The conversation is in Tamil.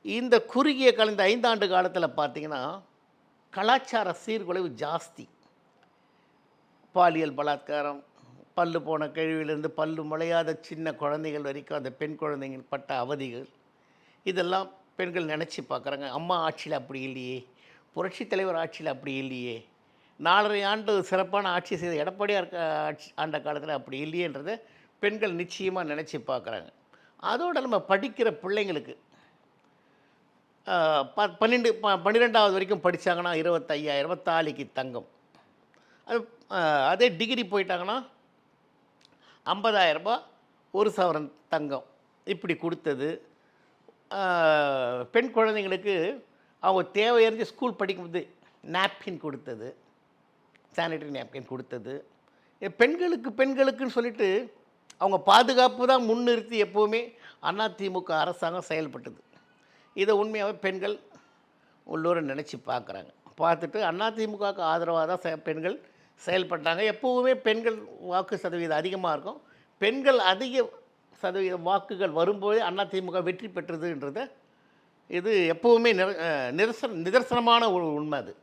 இந்த குறுகிய கால இந்த 5 ஆண்டு காலத்தில பார்த்தீங்கன்னா, கலாச்சார சீர்குலைவு ஜாஸ்தி. பாலியல் பலாத்காரம், பல்லு போன கழிவிலிருந்து பல்லு முளையாத சின்ன குழந்தைகள் வரைக்கும் அந்த பெண் குழந்தைகள் பட்ட அவதிகள், இதெல்லாம் பெண்கள் நெனச்சு பார்க்குறாங்க. அம்மா ஆட்சியில அப்படி இல்லையே, புரட்சித் தலைவர் ஆட்சியில அப்படி இல்லையே, 4½ ஆண்டு சிறப்பான ஆட்சி செய்த எடப்பாடியார் ஆண்ட காலத்தில அப்படி இல்லையேன்றத பெண்கள் நிச்சயமா நெனச்சு பார்க்குறாங்க. அதோட நம்ம படிக்கிற பிள்ளைங்களுக்கு 12வது வரைக்கும் படிச்சாங்கன்னா 25,000 தாலிக்கு தங்கம். அது அதே டிகிரி போயிட்டாங்கன்னா ரூ. 50,000 1 சவரன் தங்கம் இப்படி குடுத்தது. பெண் குழந்தைங்களுக்கு அவங்க தேவையறிஞ்சு ஸ்கூல் படிக்கும்போது நாப்கின் குடுத்தது, சானிட்டரி நாப்கின் குடுத்தது. பெண்களுக்குன்னு சொல்லிட்டு அவங்க பாதுகாப்பு தான் முன்னிறுத்தி எப்போவுமே அதிமுக அரசாங்கம் செயல்பட்டது. இதை உண்மையாகவே பெண்கள் உள்ளூர நினச்சி பார்க்குறாங்க. பார்த்துட்டு அதிமுகவுக்கு ஆதரவாக தான் பெண்கள் செயல்பட்டாங்க. எப்போவுமே பெண்கள் வாக்கு சதவீதம் அதிகமாக இருக்கும். பெண்கள் அதிக சதவீத வாக்குகள் வரும்போது அதிமுக வெற்றி பெற்றதுன்றத இது எப்போவுமே நிதர்சனமான ஒரு உண்மை அது.